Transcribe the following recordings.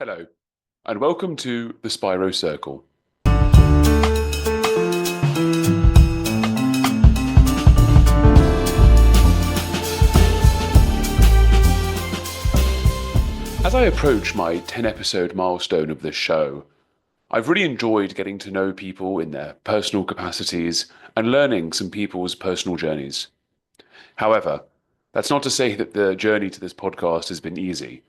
Hello, and welcome to the Spiro Circle. As I approach my 10-episode milestone of this show, I've really enjoyed getting to know people in their personal capacities and learning some people's personal journeys. However, that's not to say that the journey to this podcast has been easy.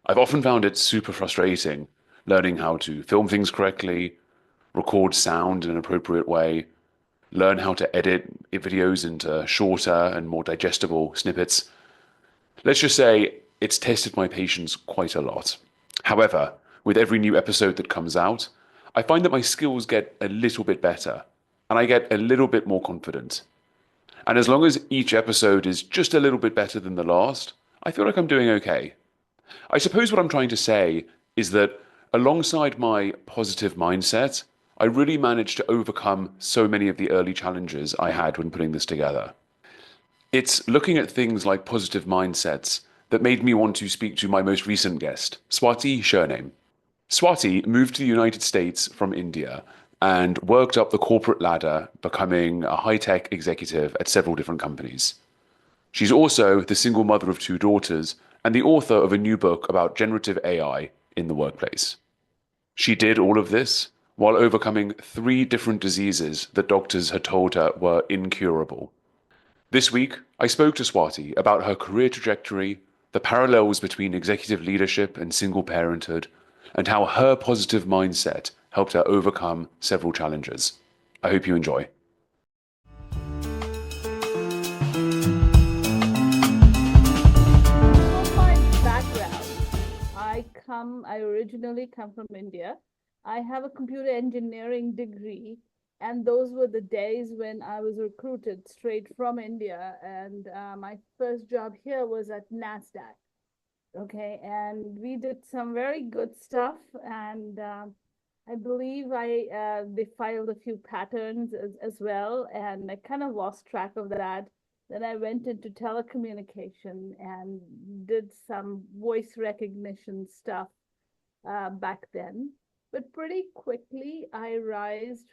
I've often found it super frustrating learning how to film things correctly, record sound in an appropriate way, learn how to edit videos into shorter and more digestible snippets. Let's just say it's tested my patience quite a lot. However, with every new episode that comes out, I find that my skills get a little bit better and I get a little bit more confident. And as long as each episode is just a little bit better than the last, I feel like I'm doing okay. I suppose what I'm trying to say is that alongside my positive mindset, I really managed to overcome so many of the early challenges I had when putting this together. It's looking at things like positive mindsets that made me want to speak to my most recent guest, Swati Shirname. Swati moved to the United States from India and worked up the corporate ladder, becoming a high-tech executive at several different companies. She's also the single mother of two daughters and the author of a new book about generative AI in the workplace. She did all of this while overcoming three different diseases that doctors had told her were incurable. This week, I spoke to Swati about her career trajectory, the parallels between executive leadership and single parenthood, and how her positive mindset helped her overcome several challenges. I hope you enjoy. From my background, I originally come from India. I have a computer engineering degree, and those were the days when I was recruited straight from India. And my first job here was at NASDAQ. Okay, and we did some very good stuff, and I believe they filed a few patents as well, and I kind of lost track of that. Then I went into telecommunication and did some voice recognition stuff back then. But pretty quickly, I rose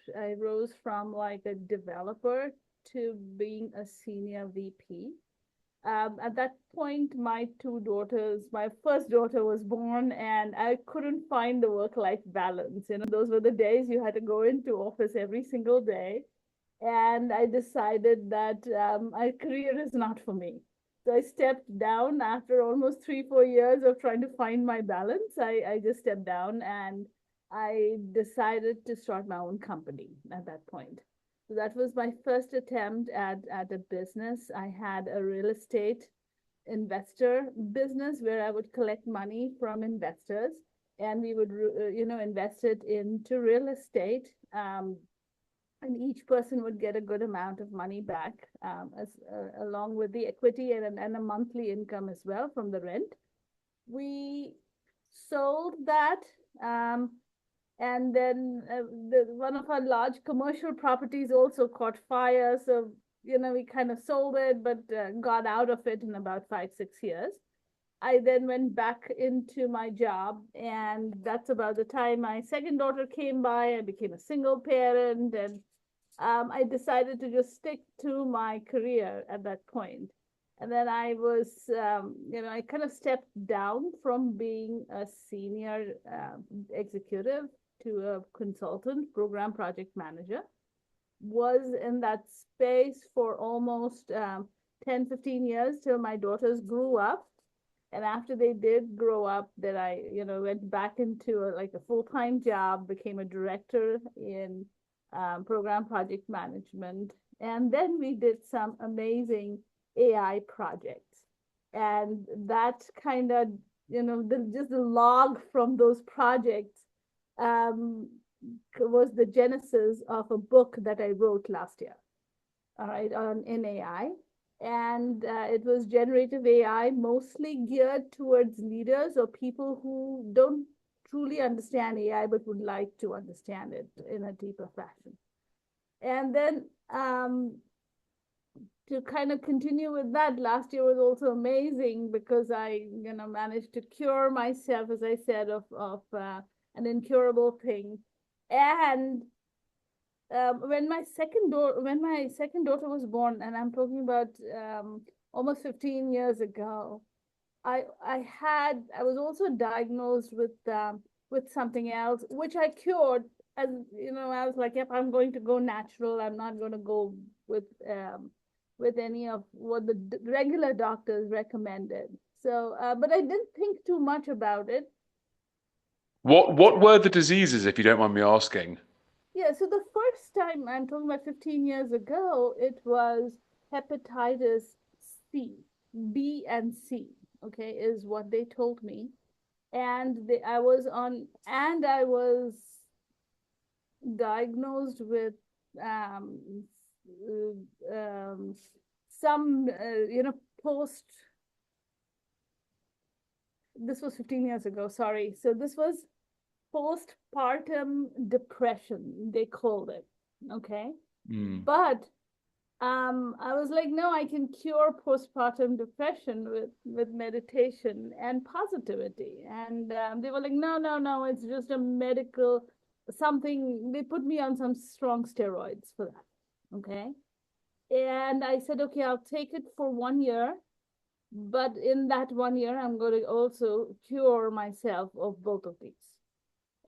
from like a developer to being a senior VP. At that point, my first daughter was born, and I couldn't find the work-life balance. Those were the days you had to go into office every single day. And I decided that my career is not for me. So I stepped down after almost 3, 4 years of trying to find my balance. I just stepped down and I decided to start my own company at that point. So that was my first attempt at a business. I had a real estate investor business where I would collect money from investors and we would, invest it into real estate. And each person would get a good amount of money back, along with the equity and a monthly income as well from the rent. We sold that, and then one of our large commercial properties also caught fire. So, we kind of sold it, but got out of it in about 5, 6 years. I then went back into my job, and that's about the time my second daughter came by. I became a single parent, and I decided to just stick to my career at that point. And then I kind of stepped down from being a senior executive to a consultant, program project manager. Was in that space for almost 10, 15 years till my daughters grew up. And after they did grow up, then I, went back into a full-time job, became a director in program project management. And then we did some amazing AI projects. And that kind of, just the log from those projects was the genesis of a book that I wrote last year, all right, in AI. And it was generative AI, mostly geared towards leaders or people who don't truly understand AI, but would like to understand it in a deeper fashion. And then to kind of continue with that, last year was also amazing because I, managed to cure myself, as I said, of an incurable thing. And when my second daughter was born, and I'm talking about almost 15 years ago, I was also diagnosed with something else, which I cured. As I was like, yep, I'm going to go natural. I'm not going to go with any of what the regular doctors recommended. So, but I didn't think too much about it. What were the diseases, if you don't mind me asking? Yeah, so the first time, I'm talking about 15 years ago, it was hepatitis C, B and C, okay, is what they told me. And I was diagnosed with um, um, some, post, this was 15 years ago, sorry. So this was postpartum depression, they called it. Okay. Mm. But I was like, no, I can cure postpartum depression with meditation and positivity. And they were like, no, no, no, it's just a medical something. They put me on some strong steroids for that. Okay. And I said, okay, I'll take it for 1 year. But in that 1 year, I'm going to also cure myself of both of these.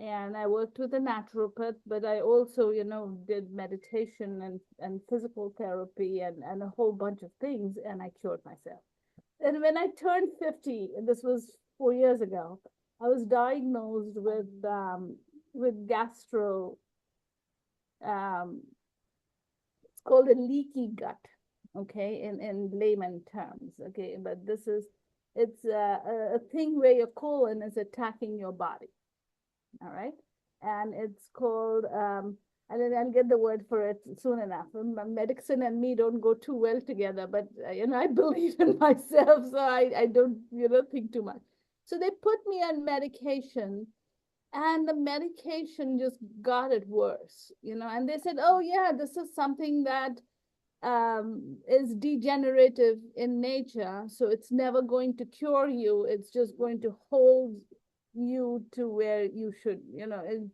And I worked with a naturopath, but I also, did meditation and physical therapy and a whole bunch of things, and I cured myself. And when I turned 50, and this was 4 years ago, I was diagnosed with gastro, um, it's called a leaky gut, okay, in layman terms, okay, but it's a thing where your colon is attacking your body. All right. And it's called, and then I'll get the word for it soon enough. Medicine and me don't go too well together, but, I believe in myself, so I don't, think too much. So they put me on medication, and the medication just got it worse, and they said, oh, yeah, this is something that is degenerative in nature. So it's never going to cure you. It's just going to hold you to where you should,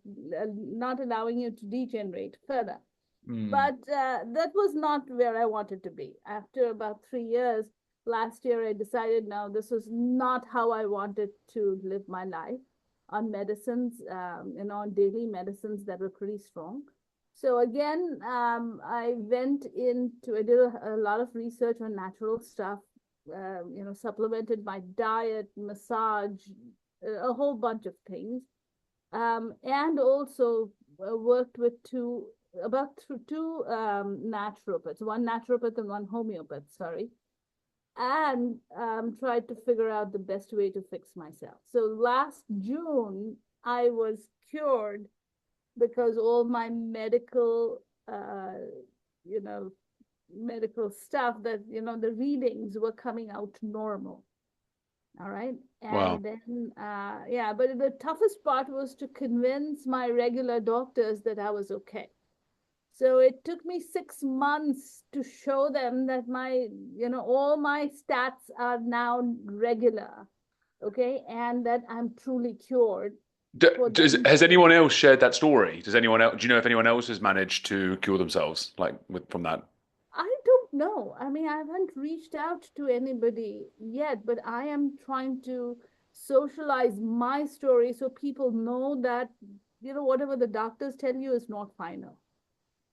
not allowing you to degenerate further. Mm. But that was not where I wanted to be. After about 3 years, last year, I decided, no, this is not how I wanted to live my life on medicines, on daily medicines that were pretty strong. So again, I did a lot of research on natural stuff, supplemented my diet, massage, a whole bunch of things, and also worked with two naturopaths, one naturopath and one homeopath, sorry, and tried to figure out the best way to fix myself. So last June, I was cured because all my you know, medical stuff that, the readings were coming out normal. All right. Wow. And then, yeah, but the toughest part was to convince my regular doctors that I was okay. So it took me 6 months to show them that all my stats are now regular. Okay. And that I'm truly cured for them. Has anyone else shared that story? Does anyone else, do you know if anyone else has managed to cure themselves from that? I don't know. I mean, I haven't reached out to anybody yet, but I am trying to socialize my story so people know that, whatever the doctors tell you is not final.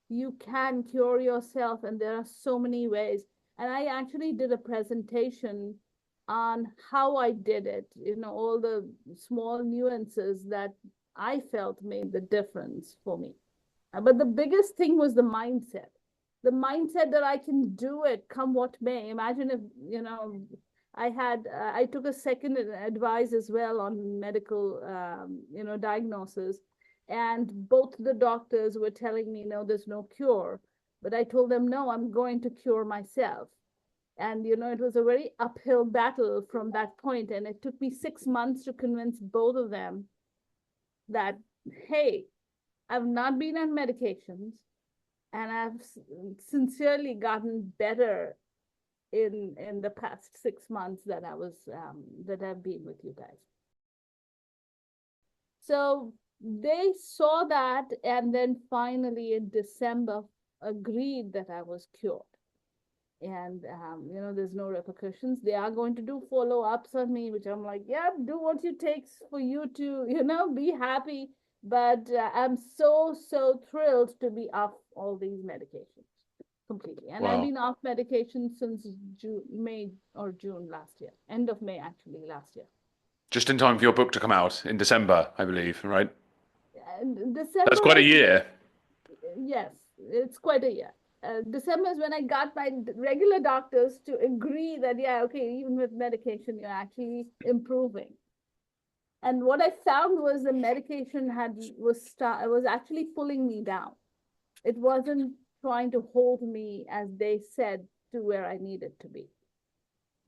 You can cure yourself, and there are so many ways. And I actually did a presentation on how I did it, all the small nuances that I felt made the difference for me. But the biggest thing was the mindset that I can do it come what may. Imagine if, I took a second advice as well on medical, diagnosis. And both the doctors were telling me, no, there's no cure. But I told them, no, I'm going to cure myself. And, it was a very uphill battle from that point. And it took me 6 months to convince both of them that, hey, I've not been on medications. And I've sincerely gotten better in the past 6 months that I've been with you guys. So they saw that, and then finally in December agreed that I was cured. And there's no repercussions. They are going to do follow-ups on me, which I'm like, yeah, do what it takes for you to be happy. But I'm so thrilled to be off all these medications completely. And I've Wow. been off medication since May or June last year, end of May actually last year. Just in time for your book to come out in December, I believe, right? And That's December quite a is, year. yes, it's quite a year. December is when I got my regular doctors to agree that, yeah, okay, even with medication, you're actually improving. And what I found was the medication was actually pulling me down. It wasn't trying to hold me, as they said, to where I needed to be.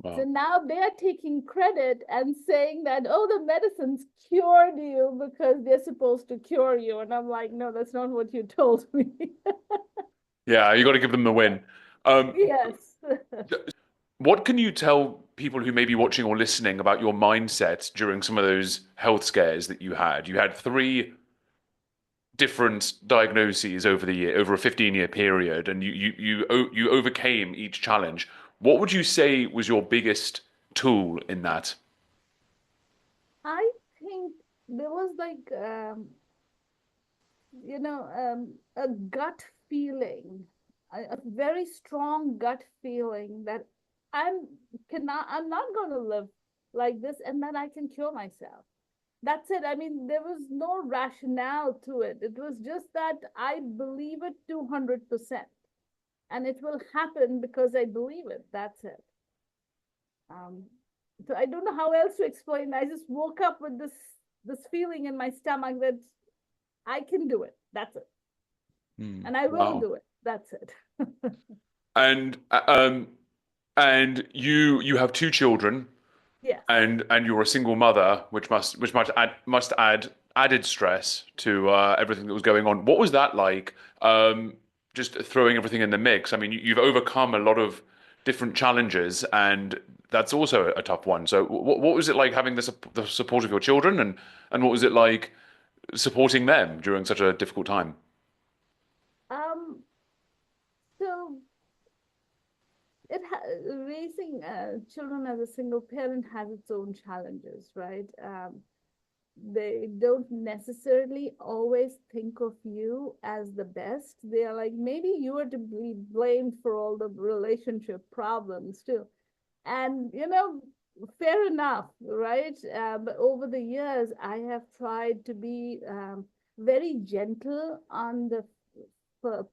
So Wow. now they are taking credit and saying that, oh, the medicines cured you because they're supposed to cure you. And I'm like, no, that's not what you told me. Yeah, you got to give them the win. Um, Yes. what can you tell people who may be watching or listening about your mindset during some of those health scares that you had? You had three different diagnoses over the year, over a 15-year period, and you overcame each challenge. What would you say was your biggest tool in that? I think there was like, a gut feeling, a very strong gut feeling that I'm I'm not going to live like this and that I can cure myself. That's it. I mean, there was no rationale to it. It was just that I believe it 200%. And it will happen because I believe it. That's it. Um, so I don't know how else to explain. I just woke up with this feeling in my stomach that I can do it. That's it. And I will Wow. do it. That's it. And you have two children, Yes. and you're a single mother, which must add added stress to everything that was going on. What was that like? Just throwing everything in the mix. I mean, you've overcome a lot of different challenges, and that's also a tough one. So, what was it like having the support of your children, and what was it like supporting them during such a difficult time? Um, so raising children as a single parent has its own challenges, right? They don't necessarily always think of you as the best. They are like, maybe you are to be blamed for all the relationship problems too. And, fair enough, right? But over the years, I have tried to be very gentle on the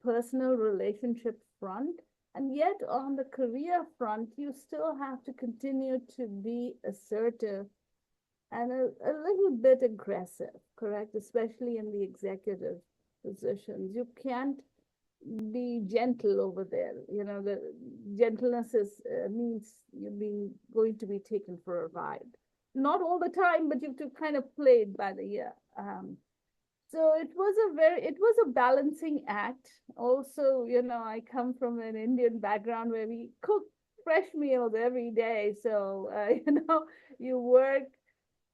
personal relationship front. And yet, on the career front, you still have to continue to be assertive and a little bit aggressive, correct? Especially in the executive positions. You can't be gentle over there. The gentleness means you're being going to be taken for a ride. Not all the time, but you have to kind of play it by the ear. So it was a balancing act. Also, I come from an Indian background where we cook fresh meals every day. So, you work,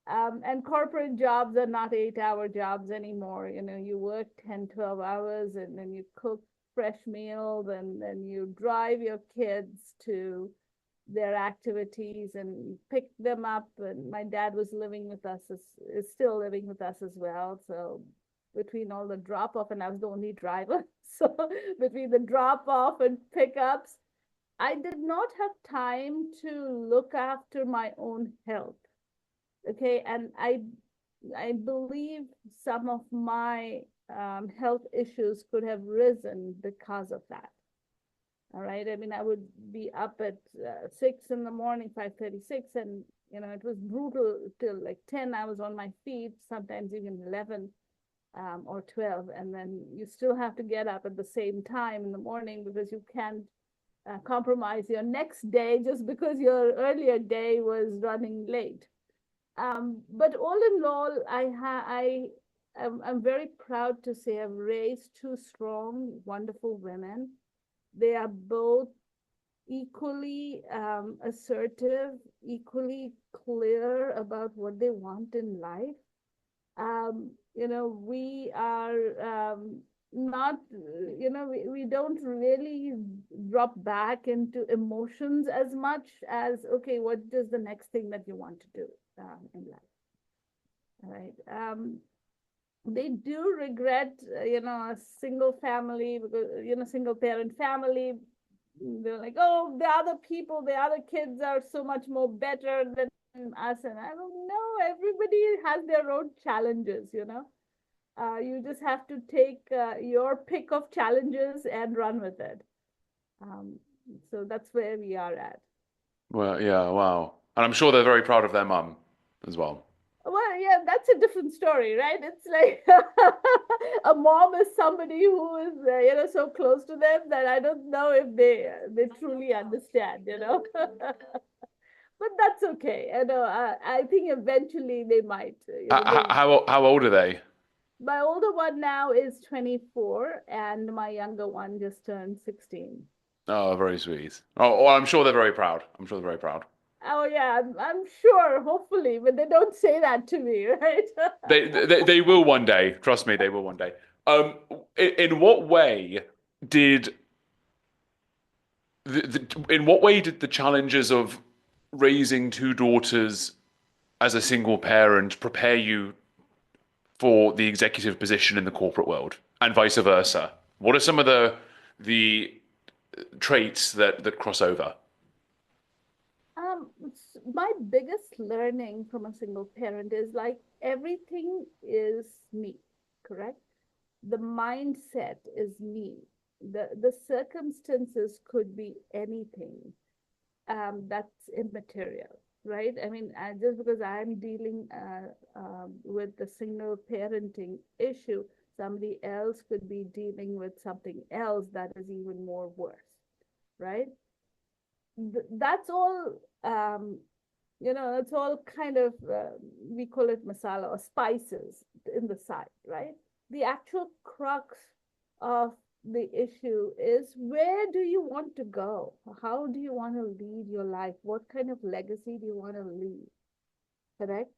and corporate jobs are not 8-hour jobs anymore. You work 10, 12 hours and then you cook fresh meals and then you drive your kids to their activities and pick them up. And my dad was living with us, is still living with us as well. So between all the drop off, and I was the only driver. So between the drop off and pickups, I did not have time to look after my own health. Okay, and I believe some of my health issues could have risen because of that. All right, I mean, I would be up at 6 in the morning, 5:36, and it was brutal till like 10. I was on my feet, sometimes even 11 or 12, and then you still have to get up at the same time in the morning because you can't compromise your next day just because your earlier day was running late. But all in all, I'm very proud to say I've raised two strong, wonderful women. They are both equally assertive, equally clear about what they want in life. We are not, we don't really drop back into emotions as much as, okay, what is the next thing that you want to do in life? All right. They do regret, a single family because, single parent family. They're like, oh, the other people, the other kids are so much more better than us. And I don't know, everybody has their own challenges. You just have to take your pick of challenges and run with it. Um, so that's where we are at. Well, yeah, wow. And I'm sure they're very proud of their mum as well. Well, yeah, that's a different story, right? It's like a mom is somebody who is, so close to them that I don't know if they truly understand. But that's okay. I think eventually they might. How old are they? My older one now is 24, and my younger one just turned 16. Oh, very sweet. Oh, I'm sure they're very proud. I'm sure they're very proud. Oh yeah, I'm sure, hopefully, but they don't say that to me, right? They will one day. Trust me, they will one day. Um, in what way did in what way did the challenges of raising two daughters as a single parent prepare you for the executive position in the corporate world and vice versa? What are some of the traits that cross over? My biggest learning from a single parent is like everything is me, correct? The mindset is me. The circumstances could be anything. That's immaterial, right? I mean, just because I'm dealing with the single parenting issue, somebody else could be dealing with something else that is even more worse, right? That's all. That's all kind of we call it masala or spices in the side, right? The actual crux of the issue is, where do you want to go? How do you want to lead your life? What kind of legacy do you want to leave? Correct?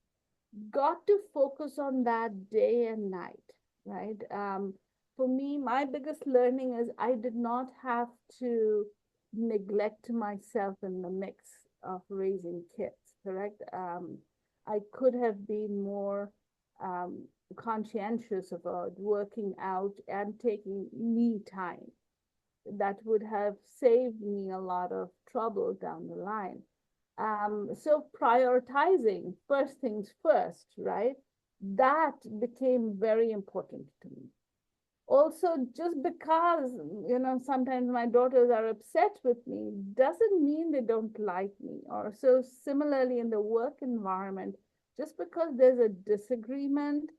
Got to focus on that day and night, right? For me, my biggest learning is I did not have to neglect myself in the mix of raising kids, correct? I could have been more conscientious about working out and taking me time. That would have saved me a lot of trouble down the line. So prioritizing first things first, right? That became very important to me. Also, just because, sometimes my daughters are upset with me doesn't mean they don't like me. Or so similarly in the work environment, just because there's a disagreement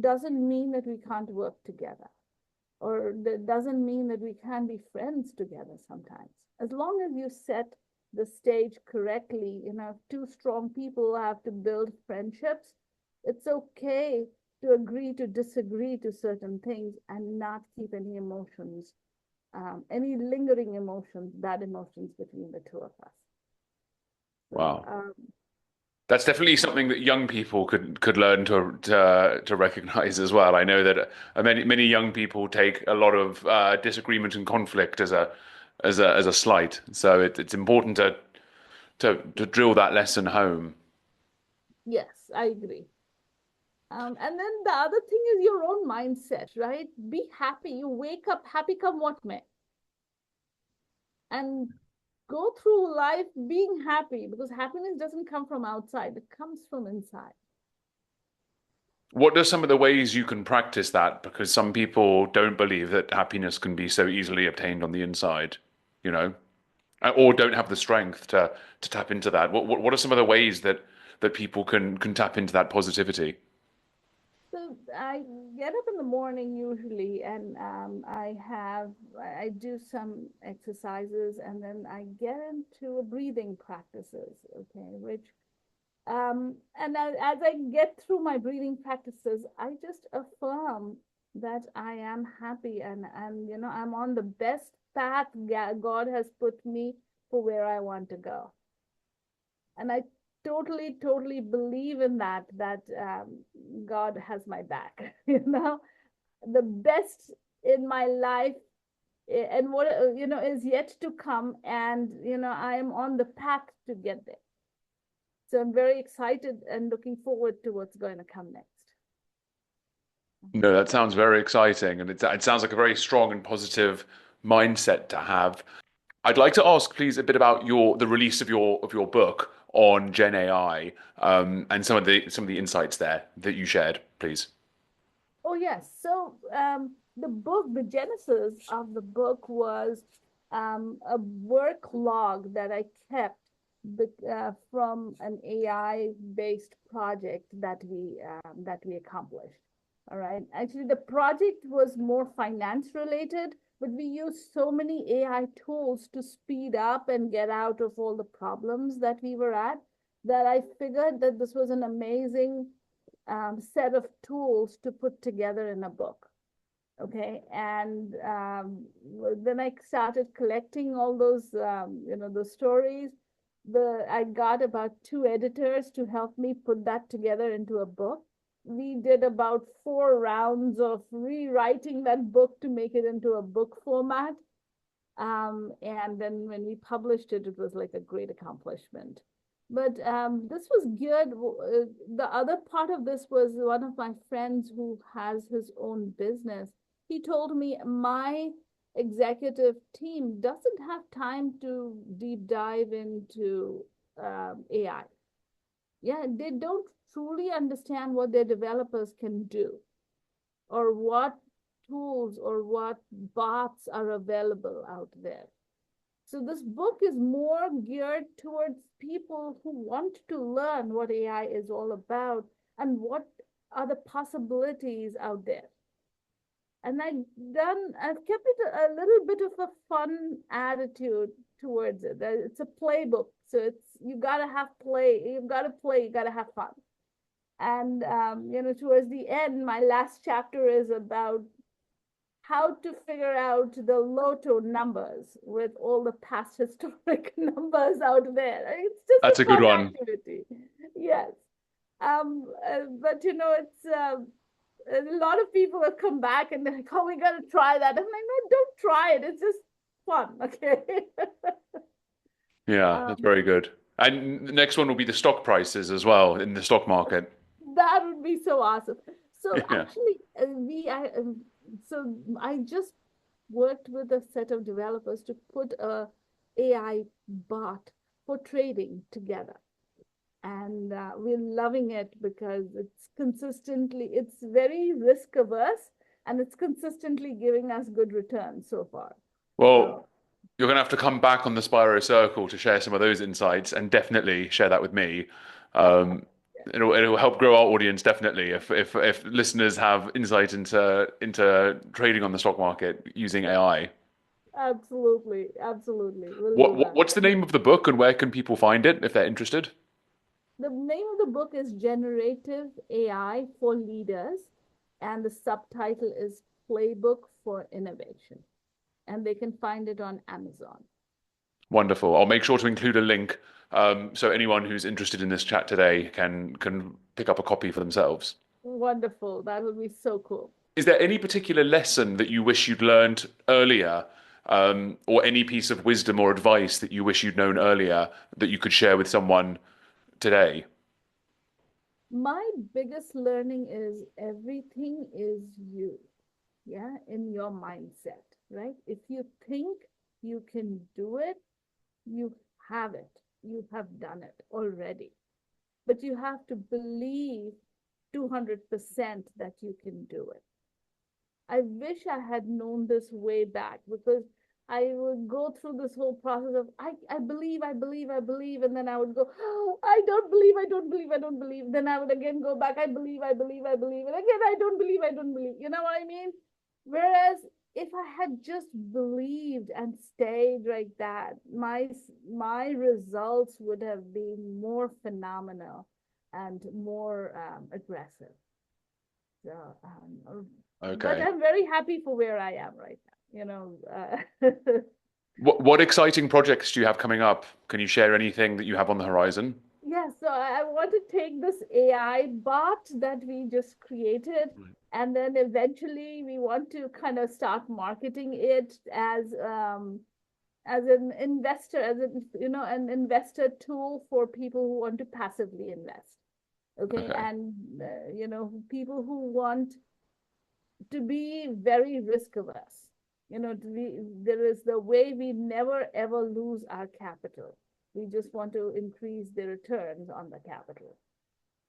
doesn't mean that we can't work together, or that doesn't mean that we can be friends together sometimes. As long as you set the stage correctly, if two strong people have to build friendships, it's okay to agree to disagree to certain things and not keep any emotions, any lingering emotions, bad emotions between the two of us. So, Wow. That's definitely something that young people could learn to recognize as well. I know that many young people take a lot of disagreement and conflict as a slight. So it's important to drill that lesson home. yes, I agree. And then the other thing is your own mindset, right? Be happy. You wake up happy come what may. And go through life being happy, because happiness doesn't come from outside, it comes from inside. What are some of the ways you can practice that? Because some people don't believe that happiness can be so easily obtained on the inside, you know, or don't have the strength to tap into that. What are some of the ways that people can tap into that positivity? So I get up in the morning usually, and I do some exercises, and then I get into breathing practices, okay, which And as I get through my breathing practices, I just affirm that I am happy and I'm on the best path God has put me for where I want to go. And I totally believe in that God has my back. The best in my life and what is yet to come, and I am on the path to get there. So I'm very excited and looking forward to what's going to come next. No, that sounds very exciting, and it sounds like a very strong and positive mindset to have. I'd like to ask, please, a bit about the release of your book on Gen AI, and some of the insights there that you shared, please. Oh yes. So the genesis of the book was a work log that I kept from an AI based project that we accomplished. All right. Actually, the project was more finance related, but we used so many AI tools to speed up and get out of all the problems that we were at, that I figured that this was an amazing set of tools to put together in a book. Okay, and then I started collecting all those, those stories. I got about 2 editors to help me put that together into a book. We did about 4 rounds of rewriting that book to make it into a book format. And then when we published it, it was like a great accomplishment. But this was geared, the other part of this was one of my friends who has his own business. He told me my executive team doesn't have time to deep dive into AI. Yeah, they don't truly understand what their developers can do or what tools or what bots are available out there. So this book is more geared towards people who want to learn what AI is all about and what are the possibilities out there. And I've kept it a little bit of a fun attitude towards it. It's a playbook. So you gotta have play, you've gotta play, you gotta have fun. And towards the end, my last chapter is about how to figure out the lotto numbers with all the past historic numbers out there. It's just That's a a good fun one. activity. Yes. But a lot of people have come back and they're like, oh, we got to try that. I'm like, no, don't try it. It's just fun. Okay. Yeah, that's um, very good. And the next one will be the stock prices as well in the stock market. that would be so awesome. So Yeah. actually, so I just worked with a set of developers to put a AI bot for trading together. And we're loving it because it's very risk averse and it's consistently giving us good returns so far. Well, So, you're going to have to come back on the Spiro Circle to share some of those insights and definitely share that with me. Um, it'll help grow our audience definitely if listeners have insight into trading on the stock market using AI. absolutely. We'll What, do what that. what's the name of the book and where can people find it if they're interested? The name of the book is Generative AI for Leaders, and the subtitle is Playbook for Innovation. And they can find it on Amazon. Wonderful. I'll make sure to include a link so anyone who's interested in this chat today can pick up a copy for themselves. Wonderful. That would be so cool. Is there any particular lesson that you wish you'd learned earlier, or any piece of wisdom or advice that you wish you'd known earlier that you could share with someone today? My biggest learning is everything is you, yeah, in your mindset, right? If you think you can do it, you have it. You have done it already. But you have to believe 200% that you can do it. I wish I had known this way back because I would go through this whole process of I believe, I believe, and then I would go, oh, I don't believe, I don't believe, I don't believe. Then I would again go back, I believe, I believe, and again I don't believe, I don't believe. You know what I mean? Whereas if I had just believed and stayed like that, my results would have been more phenomenal. and more aggressive. So, but Okay. I'm very happy for where I am right now. What exciting projects do you have coming up? Can you share anything that you have on the horizon? Yeah, so I want to take this AI bot that we just created, Right. and then eventually we want to kind of start marketing it as an investor, as an investor tool for people who want to passively invest. Okay, Okay. and people who want to be very risk averse. There is the way we never ever lose our capital. We just want to increase the returns on the capital.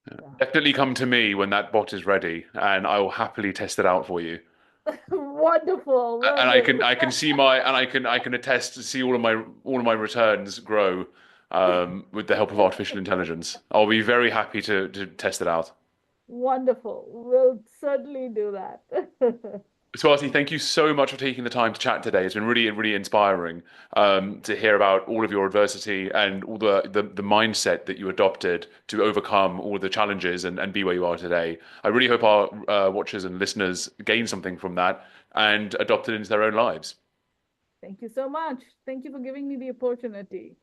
So Definitely come to me when that bot is ready, and I will happily test it out for you. wonderful, will And do. I can see I can attest to see all of my returns grow with the help of artificial intelligence. I'll be very happy to test it out. Wonderful. We'll certainly do that. Swati, thank you so much for taking the time to chat today. It's been really inspiring to hear about all of your adversity and all the mindset that you adopted to overcome all the challenges and be where you are today. I really hope our watchers and listeners gain something from that and adopt it into their own lives. Thank you so much. Thank you for giving me the opportunity.